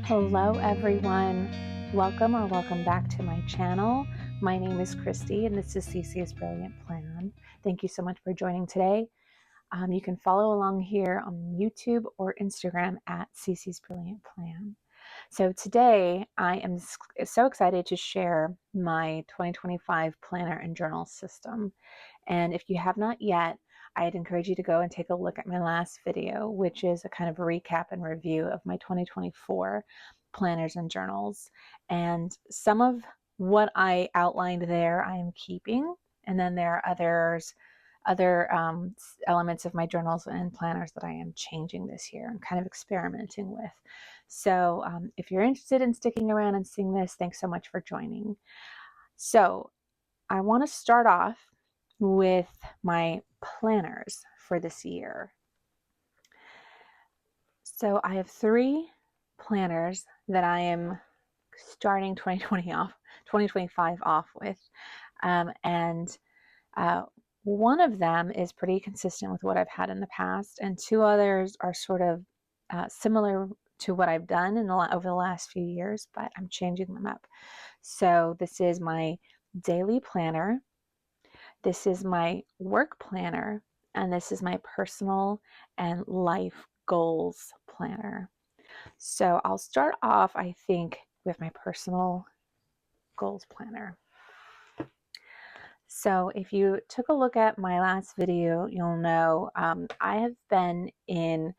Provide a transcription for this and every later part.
Hello everyone, welcome back to my channel. My name is Christy and this is Cece's Brilliant Plan. Thank you so much for joining today. You can follow along here on YouTube or Instagram at Cece's Brilliant Plan. So today I am so excited to share my 2025 planner and journal system. And if you have not yet, I'd encourage you to go and take a look at my last video, which is a kind of recap and review of my 2024 planners and journals. And some of what I outlined there I am keeping, and then there are other elements of my journals and planners that I am changing this year and kind of experimenting with. So if you're interested in sticking around and seeing this, thanks so much for joining. So I want to start off with my planners for this year. So I have 3 planners that I am starting 2025 off with. One of them is pretty consistent with what I've had in the past, and 2 others are sort of similar to what I've done over the last few years, but I'm changing them up. So this is my daily planner, this is my work planner, and this is my personal and life goals planner. So I'll start off, I think, with my personal goals planner. So if you took a look at my last video, you'll know I have been in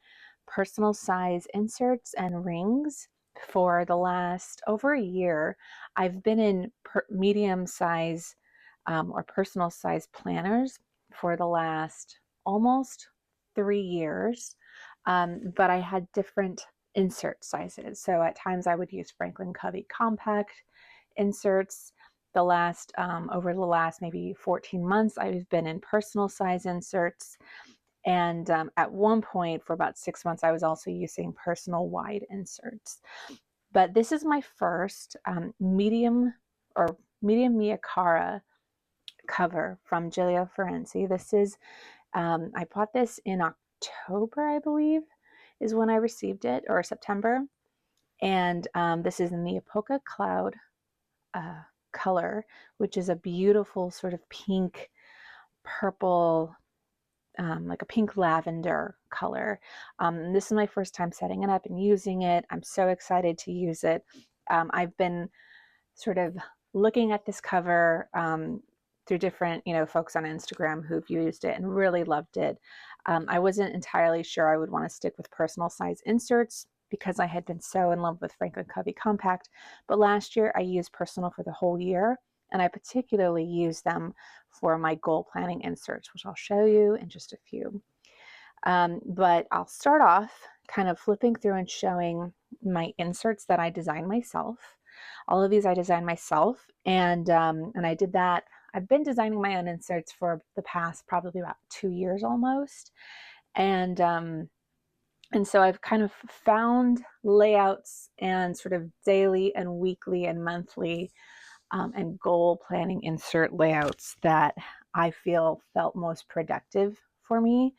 personal size inserts and rings for the last over a year. I've been in medium size or personal size planners for the last almost 3 years, but I had different insert sizes. So at times I would use Franklin Covey compact inserts. Over the last maybe 14 months, I've been in personal size inserts. And at one point for about 6 months, I was also using personal wide inserts. But this is my first medium Mia Cara cover from Gillio. This is, I bought this in October, I believe, is when I received it, or September. And this is in the Apoca Cloud color, which is a beautiful sort of pink, purple, like a pink lavender color. This is my first time setting it up and using it. I'm so excited to use it. I've been sort of looking at this cover through different, folks on Instagram who've used it and really loved it. I wasn't entirely sure I would want to stick with personal size inserts because I had been so in love with Franklin Covey compact, but last year I used personal for the whole year, and I particularly used them for my goal planning inserts, which I'll show you in just a few. But I'll start off kind of flipping through and showing my inserts that I designed myself. All of these I designed myself, and I did that. I've been designing my own inserts for the past probably about 2 years almost, and so I've kind of found layouts and sort of daily and weekly and monthly and goal planning insert layouts that I felt most productive for me.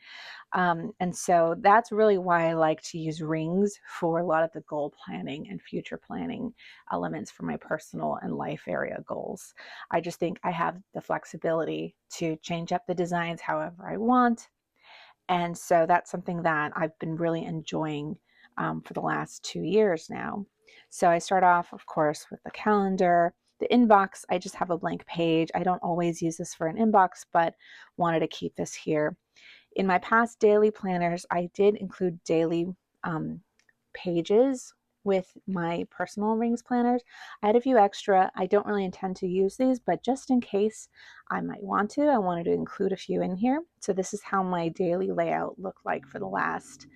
And so that's really why I like to use rings for a lot of the goal planning and future planning elements for my personal and life area goals. I just think I have the flexibility to change up the designs however I want. And so that's something that I've been really enjoying for the last 2 years now. So I start off, of course, with the calendar. The inbox, I just have a blank page. I don't always use this for an inbox, but wanted to keep this here. In my past daily planners, I did include daily pages with my personal rings planners. I had a few extra. I don't really intend to use these, but just in case I might want to, I wanted to include a few in here. So this is how my daily layout looked like for the last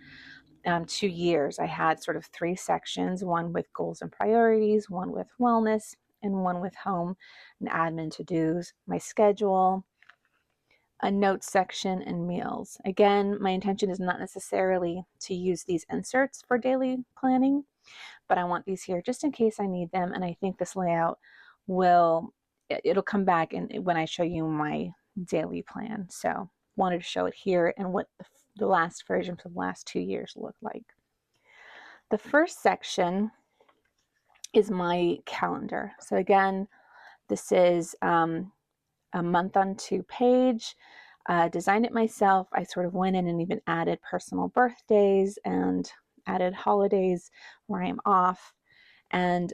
2 years. I had sort of 3 sections, one with goals and priorities, one with wellness, and one with home and admin to-dos, my schedule, a notes section, and meals. Again, my intention is not necessarily to use these inserts for daily planning, but I want these here just in case I need them. And I think this layout it'll come back when I show you my daily plan. So wanted to show it here and what the last versions of the last 2 years look like. The first section is my calendar. So again, this is a month on 2 page. Designed it myself. I sort of went in and even added personal birthdays and added holidays where I am off. And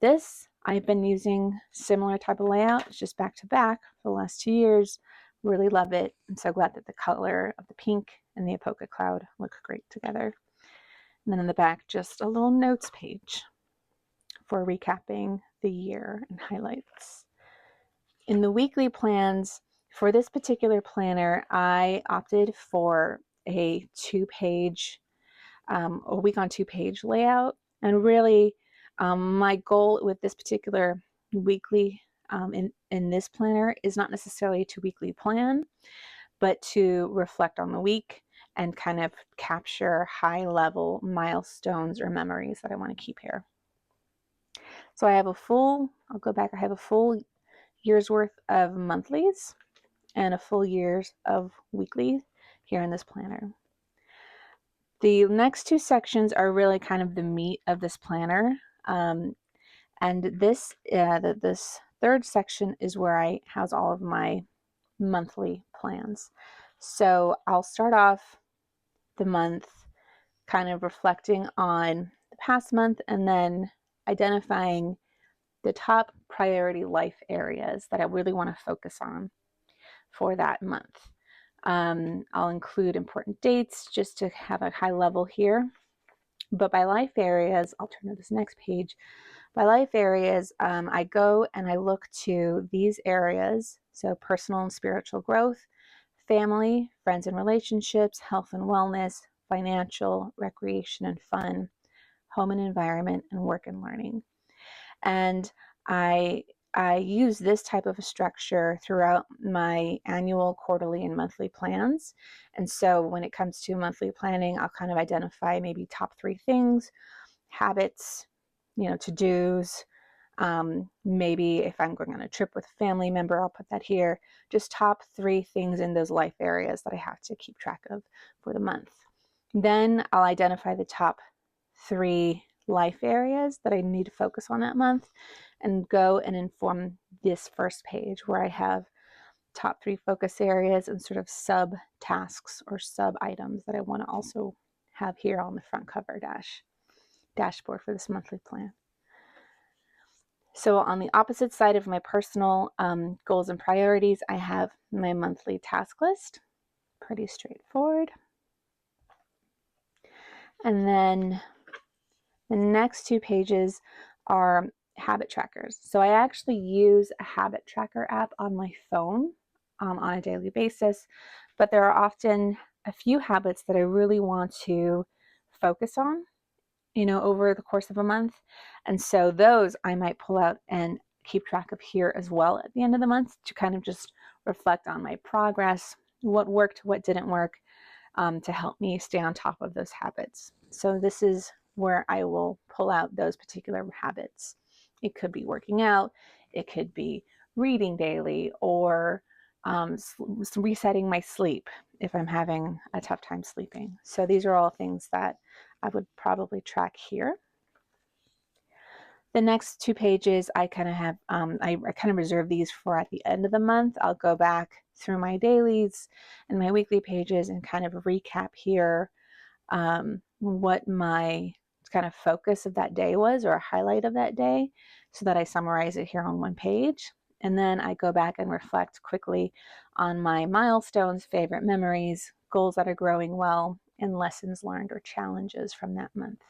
this, I've been using similar type of layout. It's just back to back for the last 2 years. Really love it. I'm so glad that the color of the pink and the Apoca cloud look great together. And then in the back, just a little notes page for recapping the year and highlights. In the weekly plans, for this particular planner, I opted for a 2-page, a week on 2-page layout. And really, my goal with this particular weekly in this planner is not necessarily to weekly plan, but to reflect on the week and kind of capture high-level milestones or memories that I want to keep here. So I have a full, I'll go back, I have a full year's worth of monthlies and a full year's of weekly here in this planner. The next 2 sections are really kind of the meat of this planner. And this 3rd section is where I house all of my monthly plans. So I'll start off the month kind of reflecting on the past month and then identifying the top priority life areas that I really want to focus on for that month. I'll include important dates just to have a high level here. But by life areas, I'll turn to this next page. By life areas, I go and I look to these areas. So personal and spiritual growth, family, friends and relationships, health and wellness, financial, recreation and fun, home and environment, and work and learning. And I use this type of a structure throughout my annual, quarterly, and monthly plans. And so when it comes to monthly planning, I'll kind of identify maybe top 3 things, habits, to-dos. Maybe if I'm going on a trip with a family member, I'll put that here. Just top 3 things in those life areas that I have to keep track of for the month. Then I'll identify the top 3 life areas that I need to focus on that month and go and inform this first page where I have top 3 focus areas and sort of sub tasks or sub items that I want to also have here on the front cover dashboard for this monthly plan. So on the opposite side of my personal goals and priorities, I have my monthly task list. Pretty straightforward. And then the next 2 pages are habit trackers. So I actually use a habit tracker app on my phone on a daily basis, but there are often a few habits that I really want to focus on, over the course of a month. And so those I might pull out and keep track of here as well at the end of the month to kind of just reflect on my progress, what worked, what didn't work, to help me stay on top of those habits. So this is where I will pull out those particular habits. It could be working out, it could be reading daily, or resetting my sleep if I'm having a tough time sleeping. So these are all things that I would probably track here. The next 2 pages I kind of have, I kind of reserve these for at the end of the month. I'll go back through my dailies and my weekly pages and kind of recap here what my kind of focus of that day was, or a highlight of that day, so that I summarize it here on one page. And then I go back and reflect quickly on my milestones, favorite memories, goals that are growing well, and lessons learned or challenges from that month.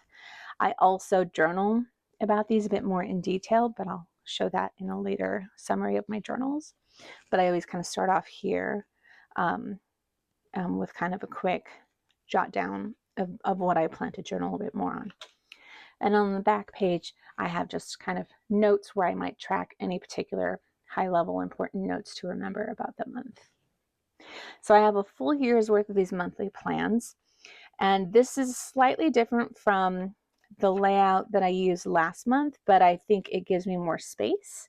I also journal about these a bit more in detail, but I'll show that in a later summary of my journals. But I always kind of start off here with kind of a quick jot down of what I plan to journal a bit more on. And on the back page, I have just kind of notes where I might track any particular high-level important notes to remember about the month. So I have a full year's worth of these monthly plans, and this is slightly different from the layout that I used last month, but I think it gives me more space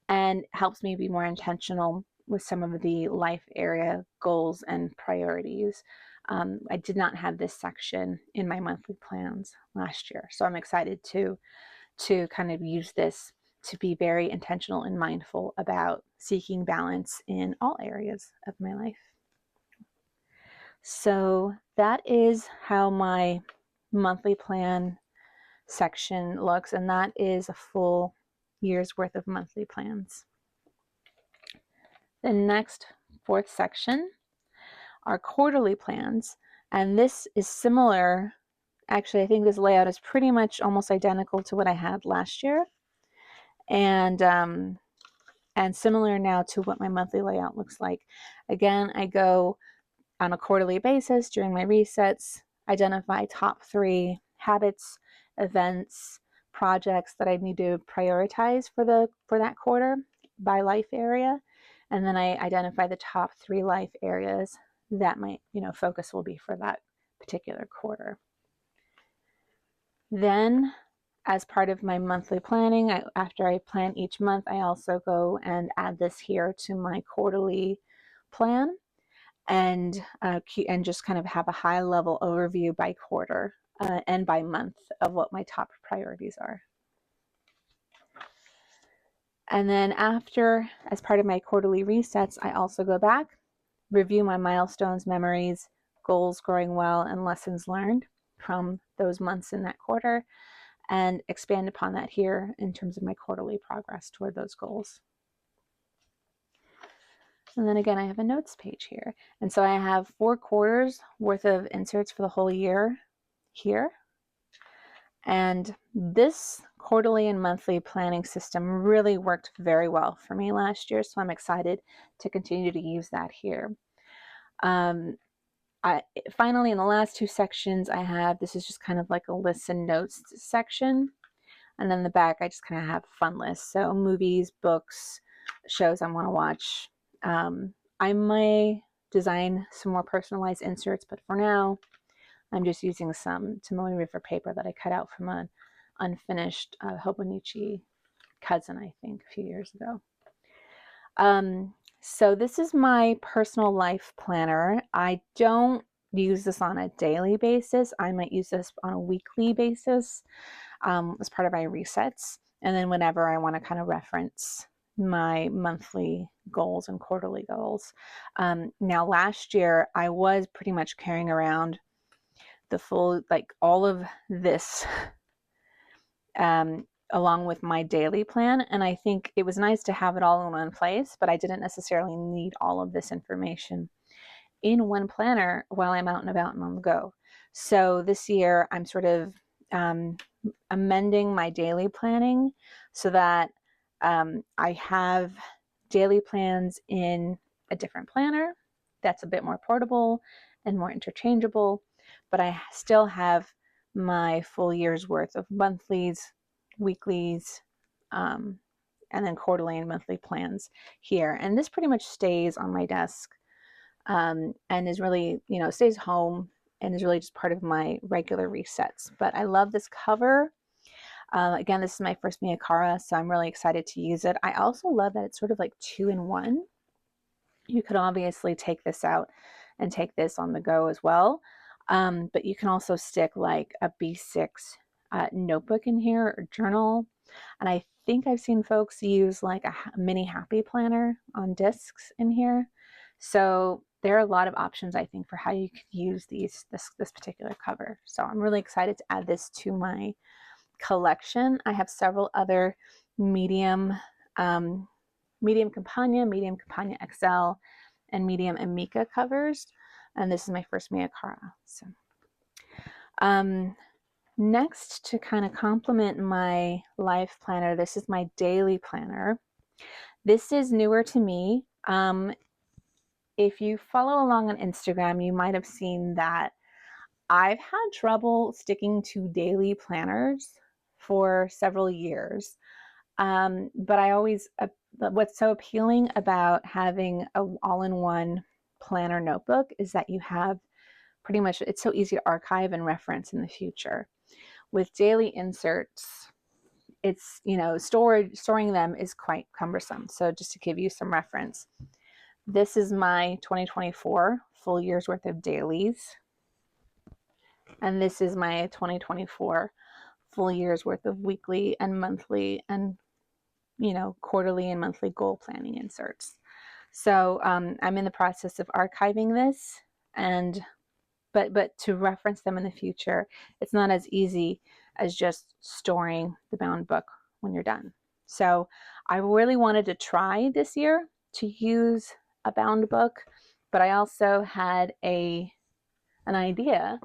and helps me be more intentional with some of the life area goals and priorities. I did not have this section in my monthly plans last year, so I'm excited to to kind of use this to be very intentional and mindful about seeking balance in all areas of my life. So that is how my monthly plan section looks, and that is a full year's worth of monthly plans. The next fourth section are quarterly plans, and this is similar. Actually, I think this layout is pretty much almost identical to what I had last year, and similar now to what my monthly layout looks like. Again, I go on a quarterly basis during my resets, identify top 3 habits, events, projects that I need to prioritize for that quarter by life area, and then I identify the top 3 life areas that my focus will be for that particular quarter. Then, as part of my monthly planning, after I plan each month, I also go and add this here to my quarterly plan, and just kind of have a high level overview by quarter and by month of what my top priorities are. And then after, as part of my quarterly resets, I also go back, review my milestones, memories, goals growing well, and lessons learned from those months in that quarter, and expand upon that here in terms of my quarterly progress toward those goals. And then again, I have a notes page here. And so I have 4 quarters worth of inserts for the whole year here. And this quarterly and monthly planning system really worked very well for me last year, so I'm excited to continue to use that here. Finally, in the last 2 sections, I have, this is just kind of like a listen notes section. And then the back, I just kind of have fun lists. So movies, books, shows I want to watch. I may design some more personalized inserts, but for now, I'm just using some Tomoe River paper that I cut out from an unfinished Hobonichi cousin, I think, a few years ago. So this is my personal life planner. I don't use this on a daily basis. I might use this on a weekly basis as part of my resets. And then whenever I want to kind of reference my monthly goals and quarterly goals. Now, last year, I was pretty much carrying around the full, like all of this along with my daily plan. And I think it was nice to have it all in one place, but I didn't necessarily need all of this information in one planner while I'm out and about and on the go. So this year, I'm sort of amending my daily planning so that I have daily plans in a different planner that's a bit more portable and more interchangeable, but I still have my full year's worth of monthlies, weeklies, and then quarterly and monthly plans here. And this pretty much stays on my desk and is really, stays home and is really just part of my regular resets. But I love this cover. Again, this is my first Miyakara, so I'm really excited to use it. I also love that it's sort of like 2-in-1. You could obviously take this out and take this on the go as well, but you can also stick like a B6 notebook in here or journal. And I think I've seen folks use like a mini happy planner on discs in here. So there are a lot of options, I think, for how you can use this particular cover. So I'm really excited to add this to my collection. I have several other medium Campagna, medium Campagna XL, and medium Amica covers, and this is my first Miyakara. So next, to kind of complement my life planner, this is my daily planner. This is newer to me. If you follow along on Instagram, you might have seen that I've had trouble sticking to daily planners for several years. But I always, what's so appealing about having an all-in-one planner notebook is that you have pretty much, it's so easy to archive and reference in the future. With daily inserts, it's, storing them is quite cumbersome. So just to give you some reference, this is my 2024 full year's worth of dailies. And this is my 2024 full year's worth of weekly and monthly and, you know, quarterly and monthly goal planning inserts. So I'm in the process of archiving this, and but to reference them in the future, it's not as easy as just storing the bound book when you're done. So I really wanted to try this year to use a bound book, but I also had an idea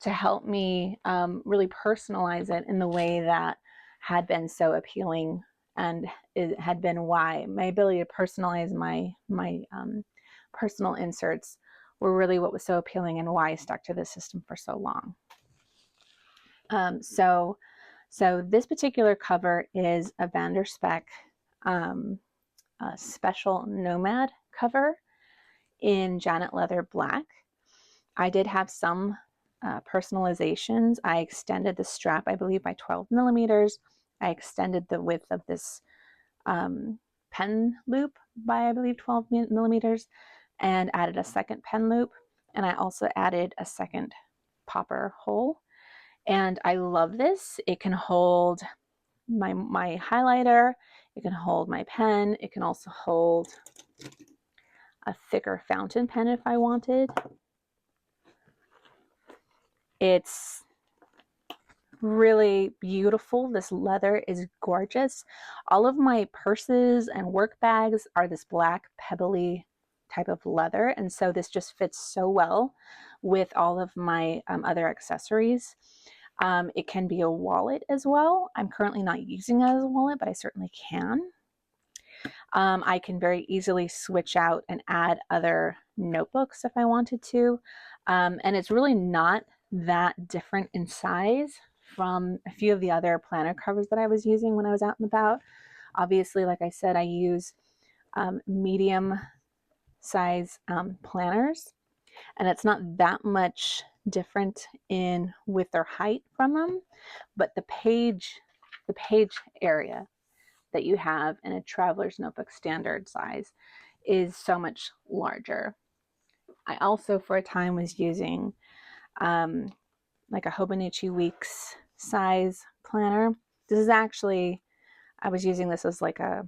to help me really personalize it in the way that had been so appealing, and it had been why my ability to personalize my personal inserts were really what was so appealing and why I stuck to this system for so long. So this particular cover is a vanderspek a special nomad cover in Janet Leather Black. I did have some personalizations. I extended the strap, I believe, by 12 millimeters. I extended the width of this pen loop by, I believe, 12 millimeters, and added a second pen loop. And I also added a second popper hole. And I love this. It can hold my highlighter. It can hold my pen. It can also hold a thicker fountain pen if I wanted. It's really beautiful. This leather is gorgeous. All of my purses and work bags are this black pebbly type of leather, and so this just fits so well with all of my other accessories. It can be a wallet as well. I'm currently not using it as a wallet, but I certainly can. I can very easily switch out and add other notebooks if I wanted to, and it's really not that different in size from a few of the other planner covers that I was using when I was out and about. Obviously, like I said, I use medium size planners, and it's not that much different in width or height from them, but the page area that you have in a traveler's notebook standard size is so much larger. I also for a time was using like a Hobonichi Weeks size planner. This is actually, I was using this as like a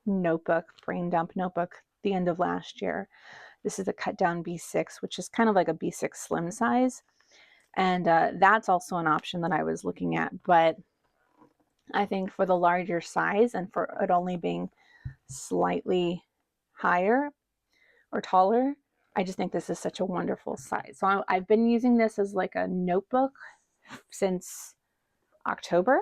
notebook, brain dump notebook the end of last year. This is a cut down B6, which is kind of like a B6 slim size. And that's also an option that I was looking at. But I think for the larger size and for it only being slightly higher or taller, I just think this is such a wonderful size. So I've been using this as like a notebook since October,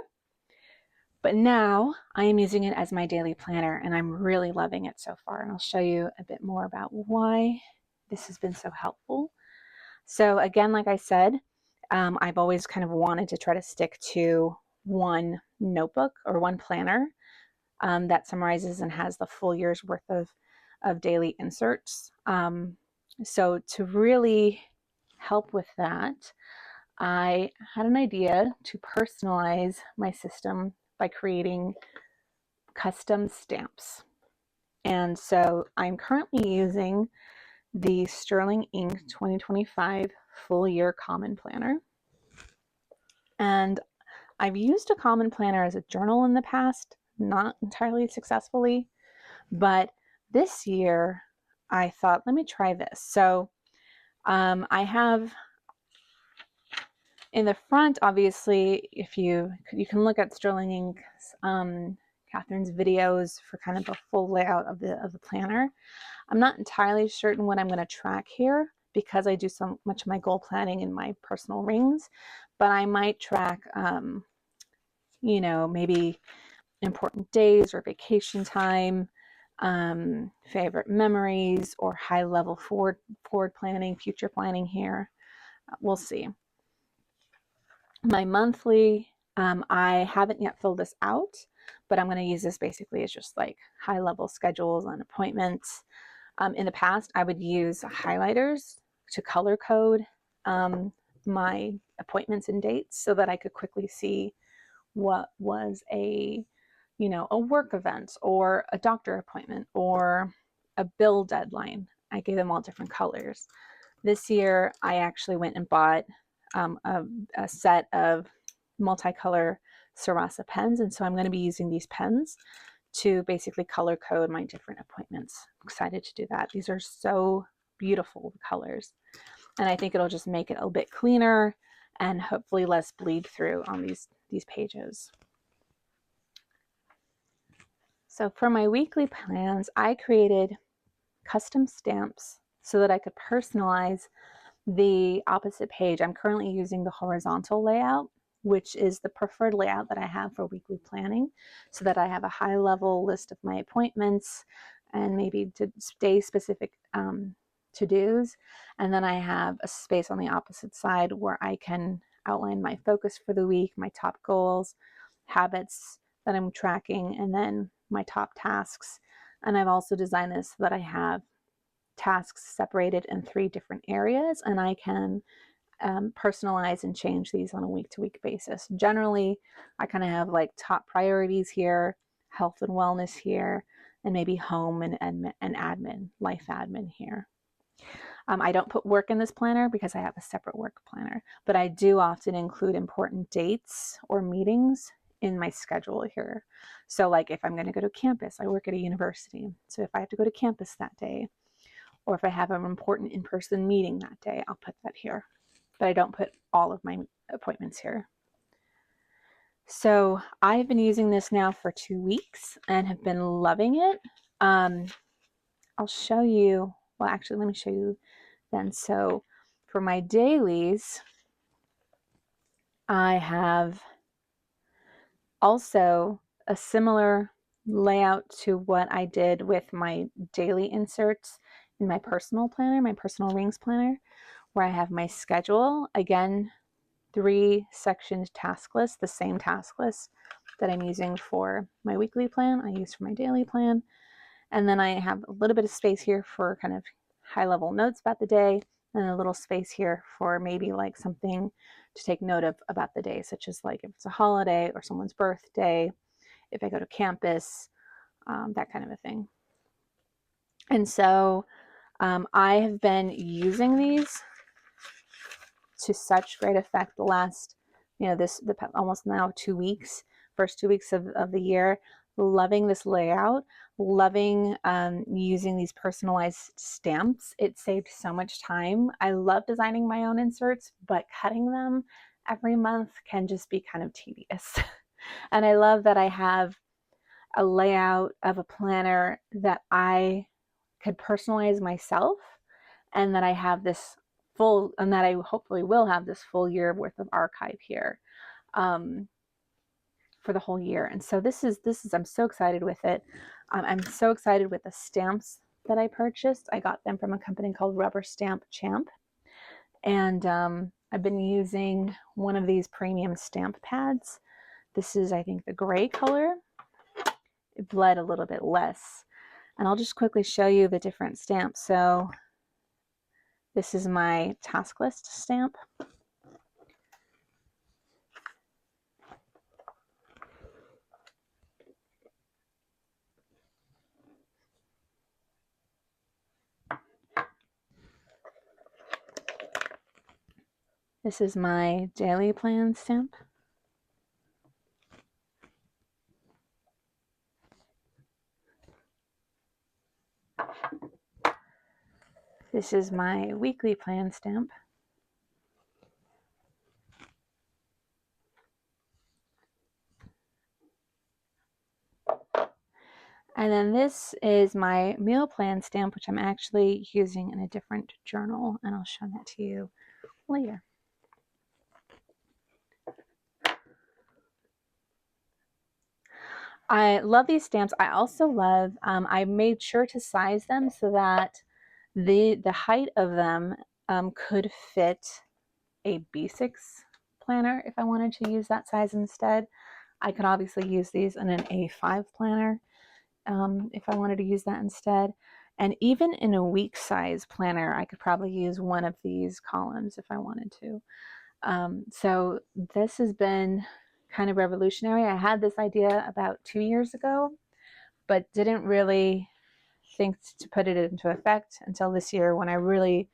but now I am using it as my daily planner, and I'm really loving it so far. And I'll show you a bit more about why this has been so helpful. So again, like I said, I've always kind of wanted to try to stick to one notebook or one planner that summarizes and has the full year's worth of daily inserts. So to really help with that, I had an idea to personalize my system by creating custom stamps. And so I'm currently using the Sterling Ink 2025 Full Year Common Planner. And I've used a common planner as a journal in the past, not entirely successfully, but this year I thought, let me try this. So I have in the front, obviously, if you can look at Sterling Ink's Catherine's videos for kind of a full layout of the planner. I'm not entirely certain what I'm going to track here because I do so much of my goal planning in my personal rings, but I might track, you know, maybe important days or vacation time, favorite memories, or high level forward planning, future planning here. We'll see. My monthly, I haven't yet filled this out, but I'm going to use this basically as just like high level schedules and appointments. In the past, I would use highlighters to color code my appointments and dates so that I could quickly see what was a, you know, a work event or a doctor appointment or a bill deadline. I gave them all different colors. This year, I actually went and bought a set of multicolor Sarasa pens, and so I'm going to be using these pens to basically color code my different appointments. I'm excited to do that. These are so beautiful colors, and I think it'll just make it a bit cleaner and hopefully less bleed through on these pages. So for my weekly plans, I created custom stamps so that I could personalize the opposite page. I'm currently using the horizontal layout, which is the preferred layout that I have for weekly planning, so that I have a high level list of my appointments and maybe to stay specific to-dos. And then I have a space on the opposite side where I can outline my focus for the week, my top goals, habits that I'm tracking, and then my top tasks. And I've also designed this so that I have tasks separated in 3 different areas, and I can personalize and change these on a week-to-week basis. Generally, I kind of have like top priorities here, health and wellness here, and maybe home and admin, life admin here. I don't put work in this planner because I have a separate work planner, but I do often include important dates or meetings in my schedule here. So like if I'm going to go to campus, I work at a university. So if I have to go to campus that day, or if I have an important in-person meeting that day, I'll put that here. But I don't put all of my appointments here. So I've been using this now for 2 weeks and have been loving it. I'll show you, well, actually, let me show you then. So for my dailies, I have also a similar layout to what I did with my daily inserts in my personal planner, my personal rings planner, where I have my schedule, again, 3 sectioned task list, the same task list that I'm using for my weekly plan, I use for my daily plan. And then I have a little bit of space here for kind of high level notes about the day, and a little space here for maybe like something to take note of about the day, such as like if it's a holiday or someone's birthday, if I go to campus, that kind of a thing. And so I have been using these to such great effect the last, the almost now 2 weeks, first 2 weeks of the year, loving this layout, loving using these personalized stamps. It saved so much time. I love designing my own inserts, but cutting them every month can just be kind of tedious. And I love that I have a layout of a planner that I could personalize myself, and that I have this full, and that I hopefully will have this full year worth of archive here for the whole year. And so this is I'm so excited with it. I'm so excited with the stamps that I purchased. I got them from a company called Rubber Stamp Champ, and I've been using one of these premium stamp pads. This is, I think, the gray color. It bled a little bit less, and I'll just quickly show you the different stamps. So this is my task list stamp. This is my daily plan stamp. This is my weekly plan stamp. And then this is my meal plan stamp, which I'm actually using in a different journal, and I'll show that to you later. I love these stamps. I also love, I made sure to size them so that the height of them could fit a B6 planner if I wanted to use that size instead. I could obviously use these in an A5 planner if I wanted to use that instead. And even in a week size planner, I could probably use one of these columns if I wanted to. So this has been kind of revolutionary. I had this idea about 2 years ago, but didn't really think to put it into effect until this year, when I really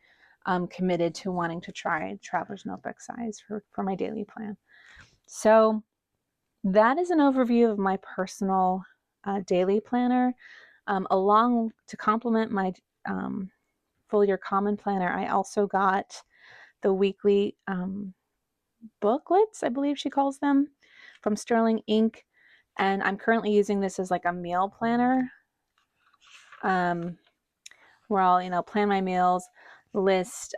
committed to wanting to try Traveler's Notebook size for my daily plan. So that is an overview of my personal daily planner. Along to complement my full year common planner, I also got the weekly booklets, I believe she calls them, from Sterling Inc. And I'm currently using this as like a meal planner, where I'll, plan my meals, list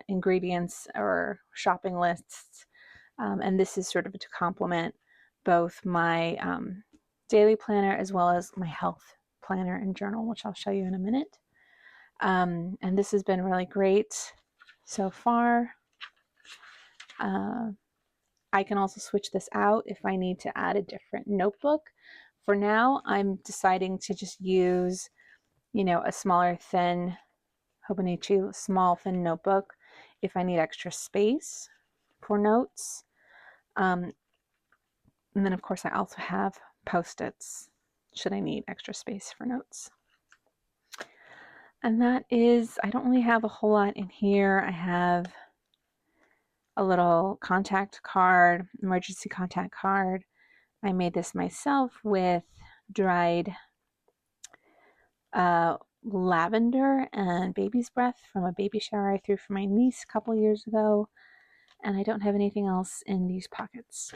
ingredients or shopping lists. And this is sort of to complement both my daily planner as well as my health planner and journal, which I'll show you in a minute. And this has been really great so far. I can also switch this out if I need to add a different notebook. For now, I'm deciding to just use, a smaller, thin Hobonichi small, thin notebook if I need extra space for notes. And then, of course, I also have Post-its should I need extra space for notes. And that is, I don't really have a whole lot in here. I have a little contact card, emergency contact card. I made this myself with dried lavender and baby's breath from a baby shower I threw for my niece a couple years ago. And I don't have anything else in these pockets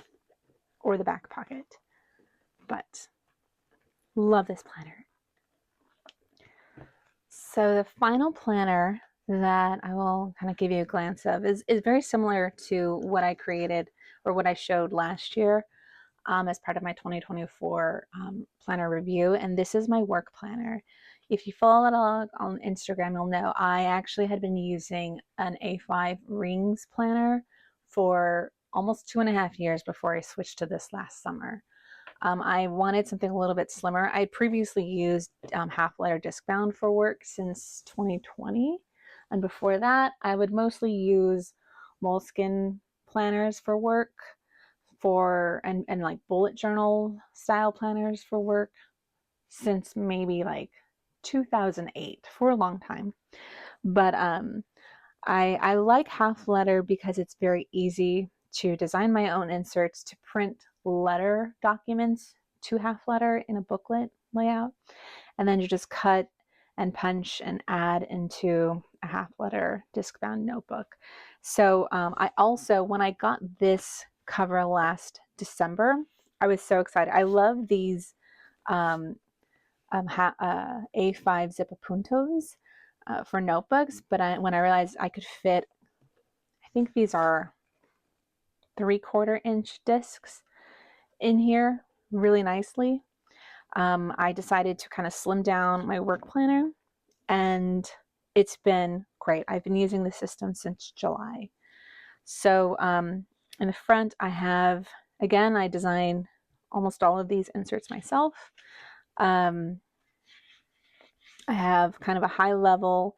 or the back pocket, but love this planner. So the final planner that I will kind of give you a glance of is very similar to what I created or what I showed last year as part of my 2024 planner review. And this is my work planner. If you follow it along on Instagram, you'll know I actually had been using an A5 rings planner for almost 2.5 years before I switched to this last summer. I wanted something a little bit slimmer. I previously used half letter disc bound for work since 2020. And before that, I would mostly use moleskin planners for work and like bullet journal style planners for work since maybe like 2008, for a long time. But I like half letter because it's very easy to design my own inserts, to print letter documents to half letter in a booklet layout, and then you just cut and punch and add into a half letter disc bound notebook. So I also, when I got this cover last December, I was so excited. I love these A5 zip puntos for notebooks, but when I realized I could fit, I think these are 3/4 inch discs in here really nicely. I decided to kind of slim down my work planner, and it's been great. I've been using the system since July. So in the front, I have, again, I design almost all of these inserts myself. I have kind of a high level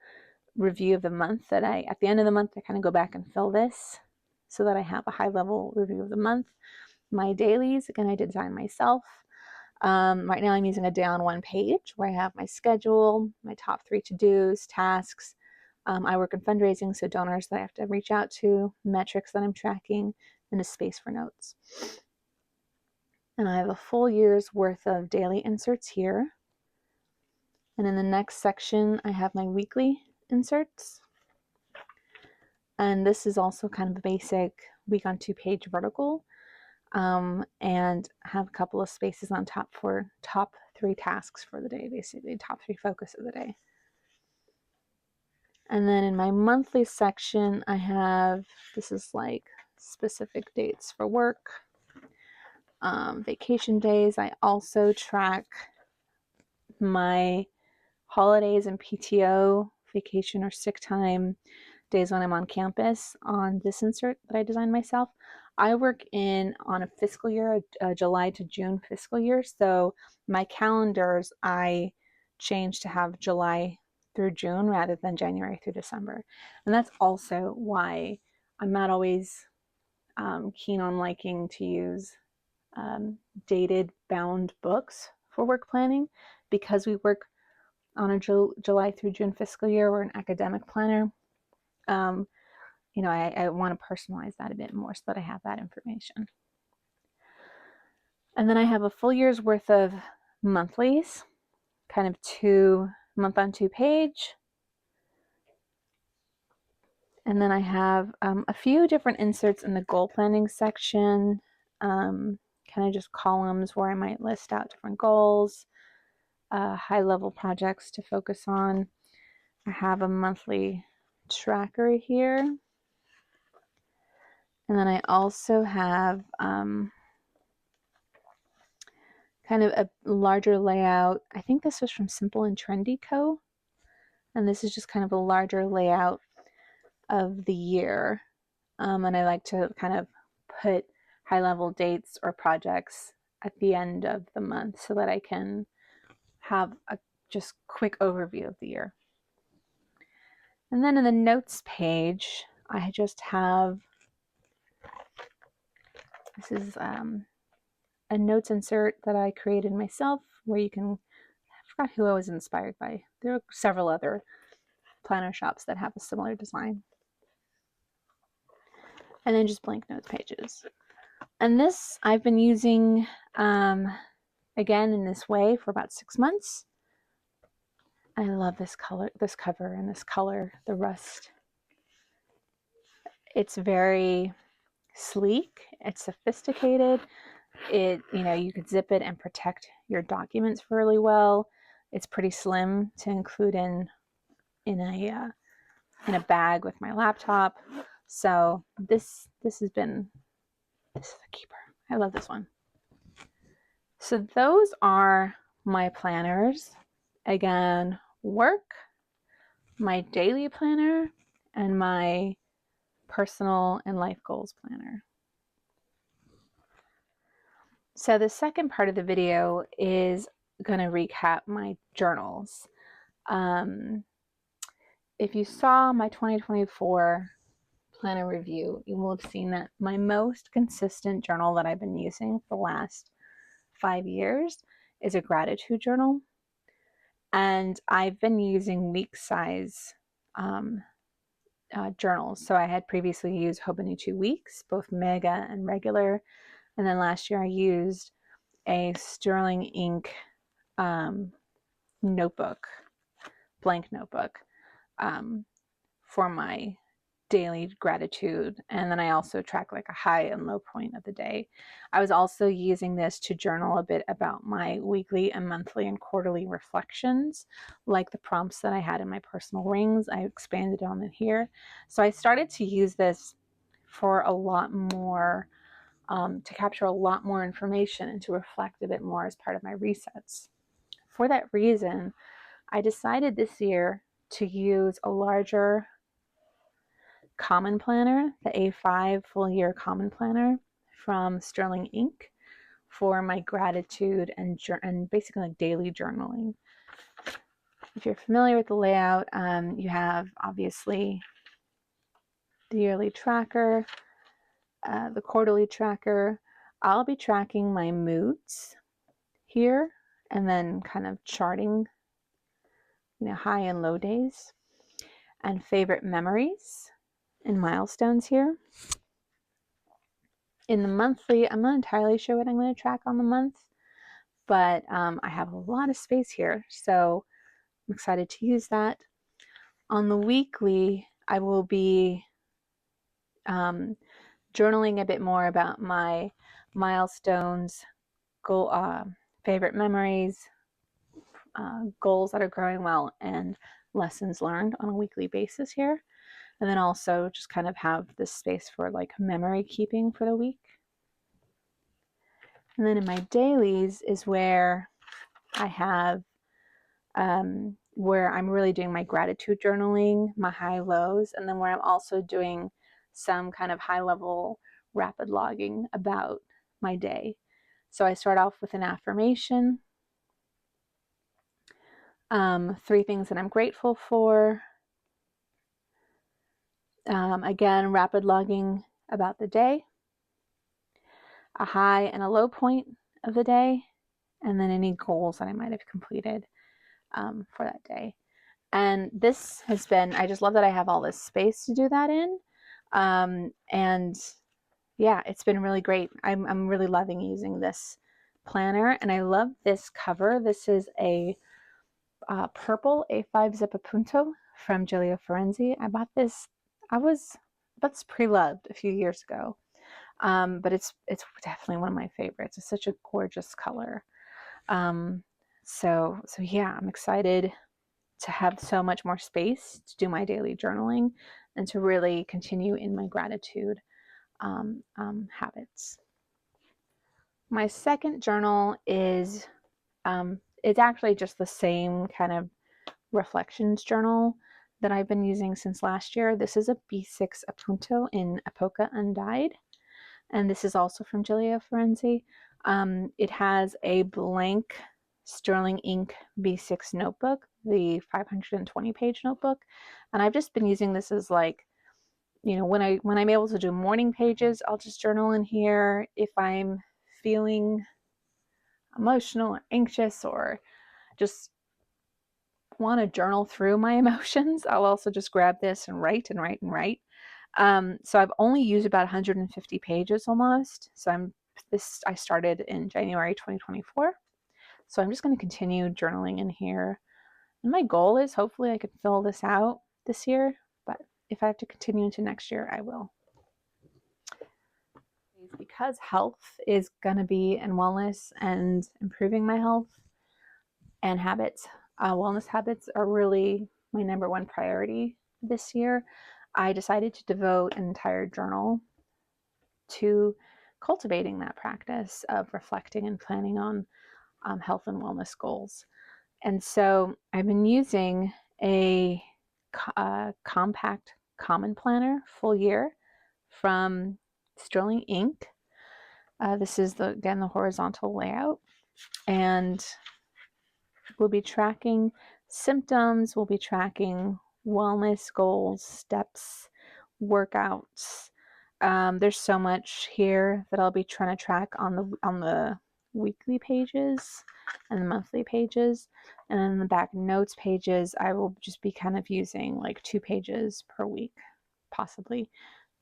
review of the month that at the end of the month, I kind of go back and fill this so that I have a high level review of the month. My dailies, again, I design myself. Right now I'm using a day on one page where I have my schedule, my top 3 to-dos, tasks. I work in fundraising, so donors that I have to reach out to, metrics that I'm tracking, and a space for notes. And I have a full year's worth of daily inserts here. And in the next section, I have my weekly inserts. And this is also kind of a basic week on 2-page vertical. And have a couple of spaces on top for top 3 tasks for the day, basically top 3 focus of the day. And then in my monthly section, I have, this is like specific dates for work, vacation days. I also track my holidays and PTO, vacation or sick time, days when I'm on campus on this insert that I designed myself. I work on a fiscal year, a July to June fiscal year. So my calendars, I change to have July through June rather than January through December. And that's also why I'm not always keen on liking to use dated bound books for work planning, because we work on a July through June fiscal year. We're an academic planner. you know, I want to personalize that a bit more so that I have that information. And then I have a full year's worth of monthlies, kind of 2 month on 2 page. And then I have a few different inserts in the goal planning section, kind of just columns where I might list out different goals, high level projects to focus on. I have a monthly tracker here. And then I also have kind of a larger layout. I think this was from Simple and Trendy Co. And this is just kind of a larger layout of the year. And I like to kind of put high-level dates or projects at the end of the month so that I can have a just quick overview of the year. And then in the notes page, I just have, this is a notes insert that I created myself where you can, I forgot who I was inspired by. There are several other planner shops that have a similar design. And then just blank notes pages. And this I've been using again in this way for about 6 months. I love this color, this cover, and this color, the rust. It's very sleek, it's sophisticated. It, you know, you could zip it and protect your documents really well. It's pretty slim to include in a bag with my laptop. So this is a keeper. I love this one. So those are my planners. Again, work, my daily planner, and my personal and life goals planner. So the second part of the video is going to recap my journals. If you saw my 2024 planner review, you will have seen that my most consistent journal that I've been using for the last 5 years is a gratitude journal. And I've been using week size journals. So I had previously used Hobonichi Weeks, both mega and regular. And then last year I used a Sterling ink notebook, blank notebook, for my daily gratitude. And then I also track like a high and low point of the day. I was also using this to journal a bit about my weekly and monthly and quarterly reflections, like the prompts that I had in my personal rings. I expanded on it here. So I started to use this for a lot more, to capture a lot more information and to reflect a bit more as part of my resets. For that reason, I decided this year to use a larger common planner, the A5 full year common planner from Sterling Ink, for my gratitude and basically like daily journaling. If you're familiar with the layout, you have obviously the yearly tracker, the quarterly tracker. I'll be tracking my moods here and then kind of charting, you know, high and low days, and favorite memories and milestones here. In the monthly, I'm not entirely sure what I'm going to track on the month, but I have a lot of space here, so I'm excited to use that. On the weekly, I will be journaling a bit more about my milestones, favorite memories, goals that are growing well, and lessons learned on a weekly basis here. And then also just kind of have this space for like memory keeping for the week. And then in my dailies is where I have, where I'm really doing my gratitude journaling, my high lows, and then where I'm also doing some kind of high level rapid logging about my day. So I start off with an affirmation, 3 things that I'm grateful for. Again, rapid logging about the day, a high and a low point of the day, and then any goals that I might have completed for that day. And this has been, I just love that I have all this space to do that in. And yeah, it's been really great. I'm really loving using this planner, and I love this cover. This is a purple A5 zip appunto from Gillio. I bought this. I was bought this pre-loved a few years ago, but it's definitely one of my favorites. It's such a gorgeous color. Um, so yeah, I'm excited to have so much more space to do my daily journaling and to really continue in my gratitude habits. My second journal is it's actually just the same kind of reflections journal that I've been using since last year. This is a B6 appunto in Apoca Undyed, and this is also from Gillio. It has a blank sterling ink B6 notebook, the 520-page notebook, and I've just been using this as like, you know, when I'm able to do morning pages, I'll just journal in here. If I'm feeling emotional or anxious or just want to journal through my emotions, I'll also just grab this and write and write and write. So I've only used about 150 pages almost. So I started in January 2024. So I'm just going to continue journaling in here. And my goal is hopefully I can fill this out this year, but if I have to continue into next year, I will. Because health is going to be, and wellness and improving my health and habits, wellness habits are really my number one priority this year. I decided to devote an entire journal to cultivating that practice of reflecting and planning on health and wellness goals. And so I've been using a compact common planner full year from Sterling Ink. This is again the horizontal layout, and we'll be tracking symptoms, we'll be tracking wellness goals, steps, workouts. There's so much here that I'll be trying to track on the weekly pages and the monthly pages, and then the back notes pages I will just be kind of using like 2 pages per week possibly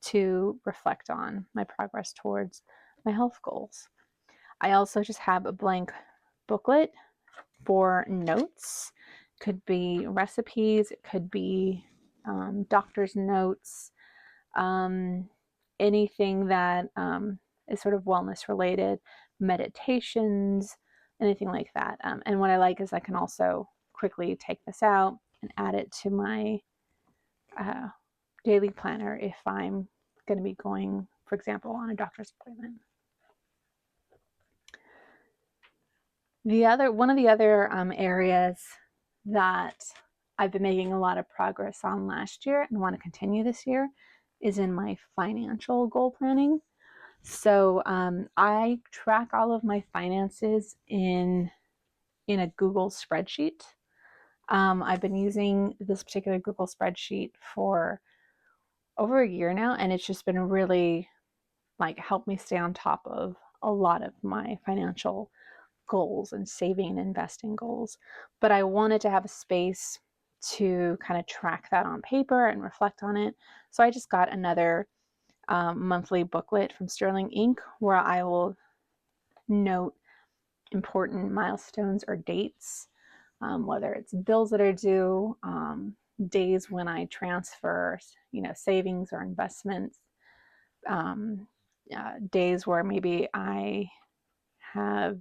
to reflect on my progress towards my health goals. I also just have a blank booklet for notes. Could be recipes, it could be doctor's notes, anything that is sort of wellness related, meditations, anything like that. And what I like is I can also quickly take this out and add it to my daily planner if I'm going to be going, for example, on a doctor's appointment. One of the other areas that I've been making a lot of progress on last year and want to continue this year is in my financial goal planning. So I track all of my finances in a Google spreadsheet. I've been using this particular Google spreadsheet for over a year now, and it's just been really like helped me stay on top of a lot of my financial goals and saving and investing goals. But I wanted to have a space to kind of track that on paper and reflect on it. So I just got another monthly booklet from Sterling Ink where I will note important milestones or dates, whether it's bills that are due, days when I transfer, savings or investments, days where maybe I have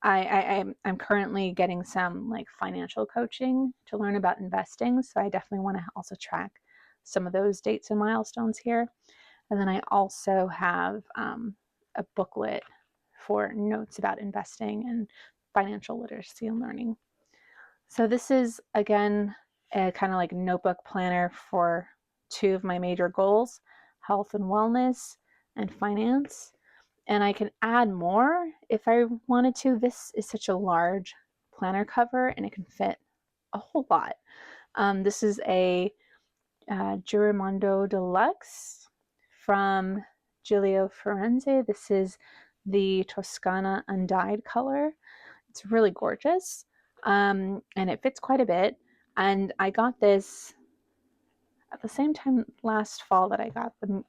I'm currently getting some like financial coaching to learn about investing. So I definitely want to also track some of those dates and milestones here. And then I also have a booklet for notes about investing and financial literacy and learning. So this is, again, a kind of like notebook planner for 2 of my major goals, health and wellness and finance. And I can add more if I wanted to. This is such a large planner cover and it can fit a whole lot. This is a Giramondo Deluxe from Gillio. This is the Toscana Undyed color. It's really gorgeous, and it fits quite a bit. And I got this at the same time last fall that I got the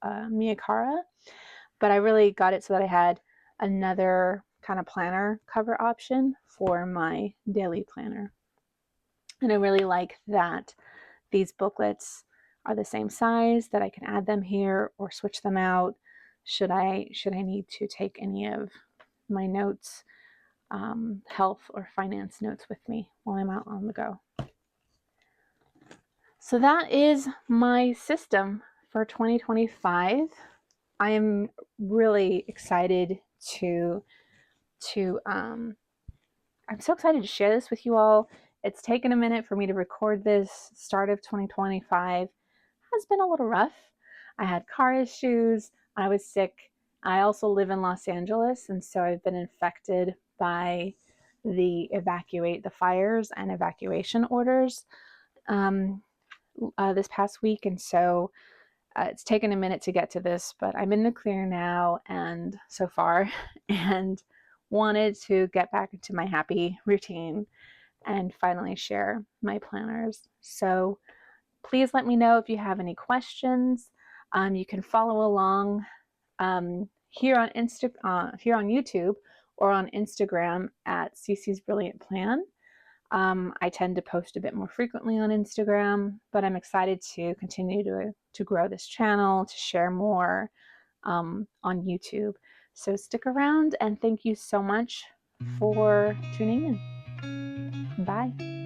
Miyakara, but I really got it so that I had another kind of planner cover option for my daily planner. And I really like that these booklets are the same size, that I can add them here or switch them out should I need to take any of my notes, health or finance notes with me while I'm out on the go. So that is my system for 2025. I am really excited I'm so excited to share this with you all. It's taken a minute for me to record this. Start of 2025 has been a little rough. I had car issues. I was sick. I also live in Los Angeles, and so I've been infected by the fires and evacuation orders this past week, and so it's taken a minute to get to this, but I'm in the clear now, and so far, and wanted to get back into my happy routine and finally share my planners. So please let me know if you have any questions. You can follow along here on YouTube or on Instagram at Cece's Brilliant Plan. I tend to post a bit more frequently on Instagram, but I'm excited to continue to grow this channel, to share more on YouTube. So stick around, and thank you so much for tuning in. Bye.